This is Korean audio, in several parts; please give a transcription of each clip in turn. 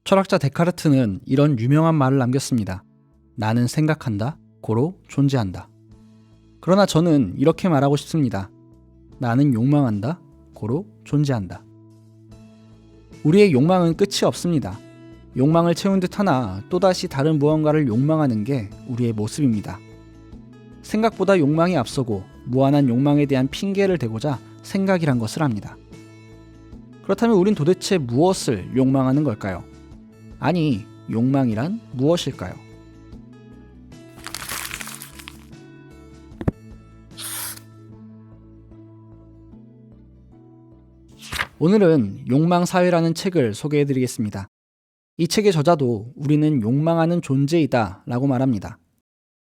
철학자 데카르트는 이런 유명한 말을 남겼습니다. 나는 생각한다, 고로 존재한다. 그러나 저는 이렇게 말하고 싶습니다. 나는 욕망한다, 고로 존재한다. 우리의 욕망은 끝이 없습니다. 욕망을 채운 듯 하나 또다시 다른 무언가를 욕망하는 게 우리의 모습입니다. 생각보다 욕망이 앞서고 무한한 욕망에 대한 핑계를 대고자 생각이란 것을 합니다. 그렇다면 우린 도대체 무엇을 욕망하는 걸까요? 아니, 욕망이란 무엇일까요? 오늘은 욕망사회라는 책을 소개해드리겠습니다. 이 책의 저자도 우리는 욕망하는 존재이다 라고 말합니다.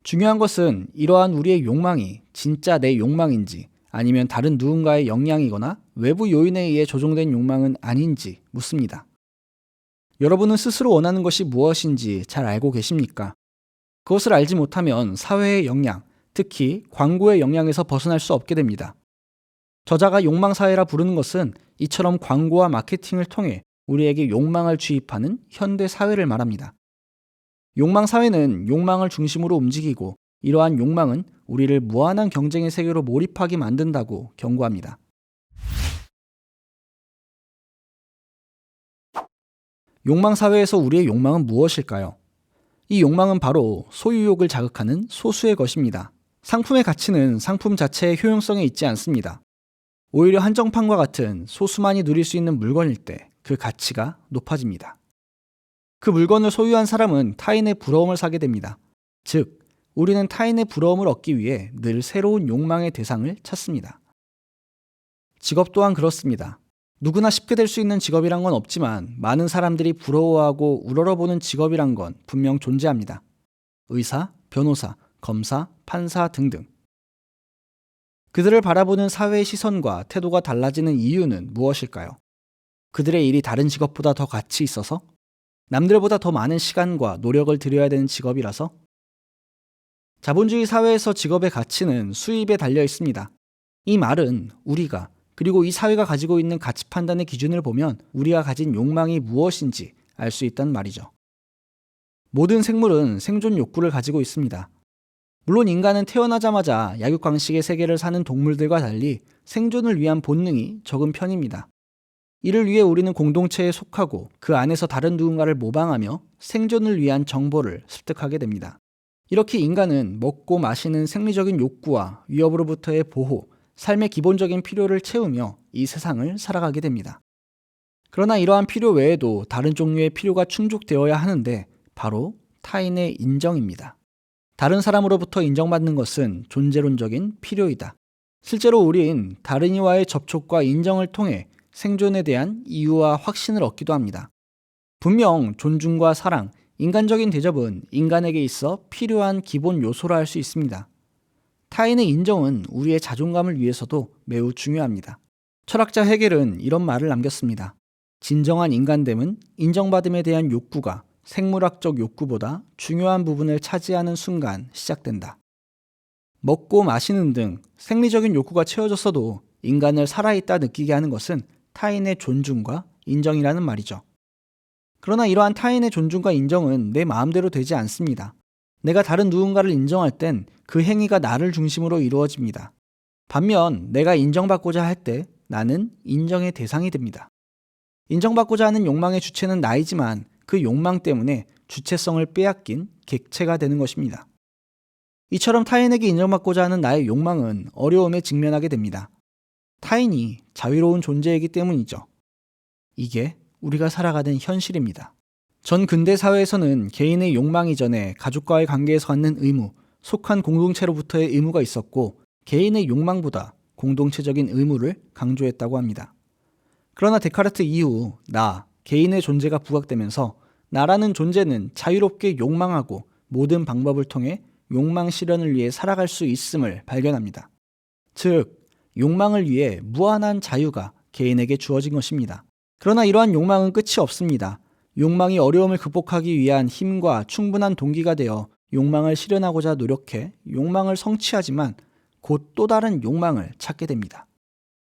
중요한 것은 이러한 우리의 욕망이 진짜 내 욕망인지 아니면 다른 누군가의 영향이거나 외부 요인에 의해 조종된 욕망은 아닌지 묻습니다. 여러분은 스스로 원하는 것이 무엇인지 잘 알고 계십니까? 그것을 알지 못하면 사회의 영향, 특히 광고의 영향에서 벗어날 수 없게 됩니다. 저자가 욕망사회라 부르는 것은 이처럼 광고와 마케팅을 통해 우리에게 욕망을 주입하는 현대 사회를 말합니다. 욕망사회는 욕망을 중심으로 움직이고 이러한 욕망은 우리를 무한한 경쟁의 세계로 몰입하게 만든다고 경고합니다. 욕망사회에서 우리의 욕망은 무엇일까요? 이 욕망은 바로 소유욕을 자극하는 소수의 것입니다. 상품의 가치는 상품 자체의 효용성에 있지 않습니다. 오히려 한정판과 같은 소수만이 누릴 수 있는 물건일 때 그 가치가 높아집니다. 그 물건을 소유한 사람은 타인의 부러움을 사게 됩니다. 즉, 우리는 타인의 부러움을 얻기 위해 늘 새로운 욕망의 대상을 찾습니다. 직업 또한 그렇습니다. 누구나 쉽게 될 수 있는 직업이란 건 없지만 많은 사람들이 부러워하고 우러러보는 직업이란 건 분명 존재합니다. 의사, 변호사, 검사, 판사 등등. 그들을 바라보는 사회의 시선과 태도가 달라지는 이유는 무엇일까요? 그들의 일이 다른 직업보다 더 가치 있어서? 남들보다 더 많은 시간과 노력을 들여야 되는 직업이라서? 자본주의 사회에서 직업의 가치는 수입에 달려 있습니다. 이 말은 우리가 그리고 이 사회가 가지고 있는 가치 판단의 기준을 보면 우리가 가진 욕망이 무엇인지 알 수 있단 말이죠. 모든 생물은 생존 욕구를 가지고 있습니다. 물론 인간은 태어나자마자 약육강식의 세계를 사는 동물들과 달리 생존을 위한 본능이 적은 편입니다. 이를 위해 우리는 공동체에 속하고 그 안에서 다른 누군가를 모방하며 생존을 위한 정보를 습득하게 됩니다. 이렇게 인간은 먹고 마시는 생리적인 욕구와 위협으로부터의 보호, 삶의 기본적인 필요를 채우며 이 세상을 살아가게 됩니다. 그러나 이러한 필요 외에도 다른 종류의 필요가 충족되어야 하는데 바로 타인의 인정입니다. 다른 사람으로부터 인정받는 것은 존재론적인 필요이다. 실제로 우린 다른 이와의 접촉과 인정을 통해 생존에 대한 이유와 확신을 얻기도 합니다. 분명 존중과 사랑, 인간적인 대접은 인간에게 있어 필요한 기본 요소라 할 수 있습니다. 타인의 인정은 우리의 자존감을 위해서도 매우 중요합니다. 철학자 헤겔은 이런 말을 남겼습니다. 진정한 인간됨은 인정받음에 대한 욕구가 생물학적 욕구보다 중요한 부분을 차지하는 순간 시작된다. 먹고 마시는 등 생리적인 욕구가 채워졌어도 인간을 살아있다 느끼게 하는 것은 타인의 존중과 인정이라는 말이죠. 그러나 이러한 타인의 존중과 인정은 내 마음대로 되지 않습니다. 내가 다른 누군가를 인정할 땐 그 행위가 나를 중심으로 이루어집니다. 반면 내가 인정받고자 할 때 나는 인정의 대상이 됩니다. 인정받고자 하는 욕망의 주체는 나이지만 그 욕망 때문에 주체성을 빼앗긴 객체가 되는 것입니다. 이처럼 타인에게 인정받고자 하는 나의 욕망은 어려움에 직면하게 됩니다. 타인이 자유로운 존재이기 때문이죠. 이게 우리가 살아가는 현실입니다. 전 근대 사회에서는 개인의 욕망 이전에 가족과의 관계에서 갖는 의무, 속한 공동체로부터의 의무가 있었고 개인의 욕망보다 공동체적인 의무를 강조했다고 합니다. 그러나 데카르트 이후 개인의 존재가 부각되면서 나라는 존재는 자유롭게 욕망하고 모든 방법을 통해 욕망 실현을 위해 살아갈 수 있음을 발견합니다. 즉, 욕망을 위해 무한한 자유가 개인에게 주어진 것입니다. 그러나 이러한 욕망은 끝이 없습니다. 욕망이 어려움을 극복하기 위한 힘과 충분한 동기가 되어 욕망을 실현하고자 노력해 욕망을 성취하지만 곧 또 다른 욕망을 찾게 됩니다.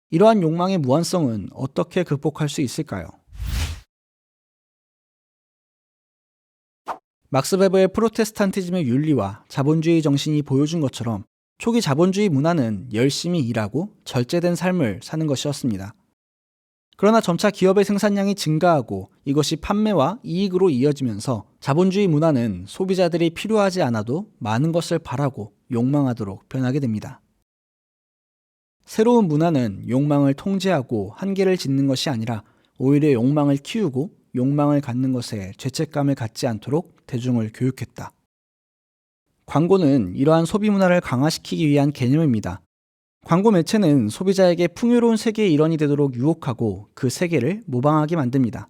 이러한 욕망의 무한성은 어떻게 극복할 수 있을까요? 막스 베버의 프로테스탄티즘의 윤리와 자본주의 정신이 보여준 것처럼 초기 자본주의 문화는 열심히 일하고 절제된 삶을 사는 것이었습니다. 그러나 점차 기업의 생산량이 증가하고 이것이 판매와 이익으로 이어지면서 자본주의 문화는 소비자들이 필요하지 않아도 많은 것을 바라고 욕망하도록 변하게 됩니다. 새로운 문화는 욕망을 통제하고 한계를 짓는 것이 아니라 오히려 욕망을 키우고 욕망을 갖는 것에 죄책감을 갖지 않도록 대중을 교육했다. 광고는 이러한 소비 문화를 강화시키기 위한 개념입니다. 광고 매체는 소비자에게 풍요로운 세계의 일원이 되도록 유혹하고 그 세계를 모방하게 만듭니다.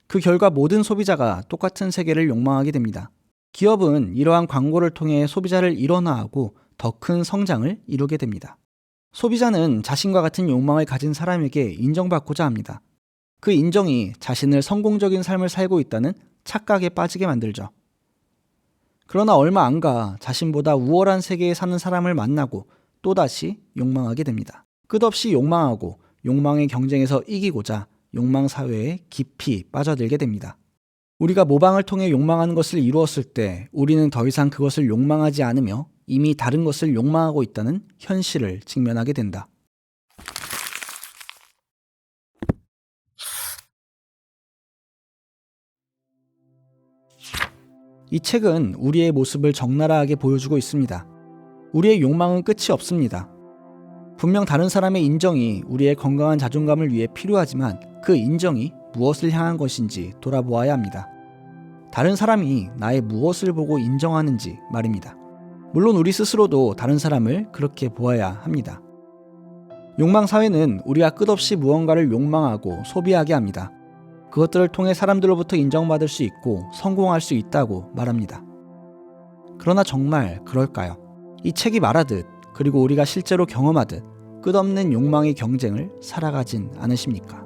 그 결과 모든 소비자가 똑같은 세계를 욕망하게 됩니다. 기업은 이러한 광고를 통해 소비자를 일원화하고 더 큰 성장을 이루게 됩니다. 소비자는 자신과 같은 욕망을 가진 사람에게 인정받고자 합니다. 그 인정이 자신을 성공적인 삶을 살고 있다는 착각에 빠지게 만들죠. 그러나 얼마 안 가 자신보다 우월한 세계에 사는 사람을 만나고 또다시 욕망하게 됩니다. 끝없이 욕망하고 욕망의 경쟁에서 이기고자 욕망 사회에 깊이 빠져들게 됩니다. 우리가 모방을 통해 욕망하는 것을 이루었을 때 우리는 더 이상 그것을 욕망하지 않으며 이미 다른 것을 욕망하고 있다는 현실을 직면하게 된다. 이 책은 우리의 모습을 적나라하게 보여주고 있습니다. 우리의 욕망은 끝이 없습니다. 분명 다른 사람의 인정이 우리의 건강한 자존감을 위해 필요하지만 그 인정이 무엇을 향한 것인지 돌아보아야 합니다. 다른 사람이 나의 무엇을 보고 인정하는지 말입니다. 물론 우리 스스로도 다른 사람을 그렇게 보아야 합니다. 욕망 사회는 우리가 끝없이 무언가를 욕망하고 소비하게 합니다. 그것들을 통해 사람들로부터 인정받을 수 있고 성공할 수 있다고 말합니다. 그러나 정말 그럴까요? 이 책이 말하듯 그리고 우리가 실제로 경험하듯 끝없는 욕망의 경쟁을 살아가진 않으십니까?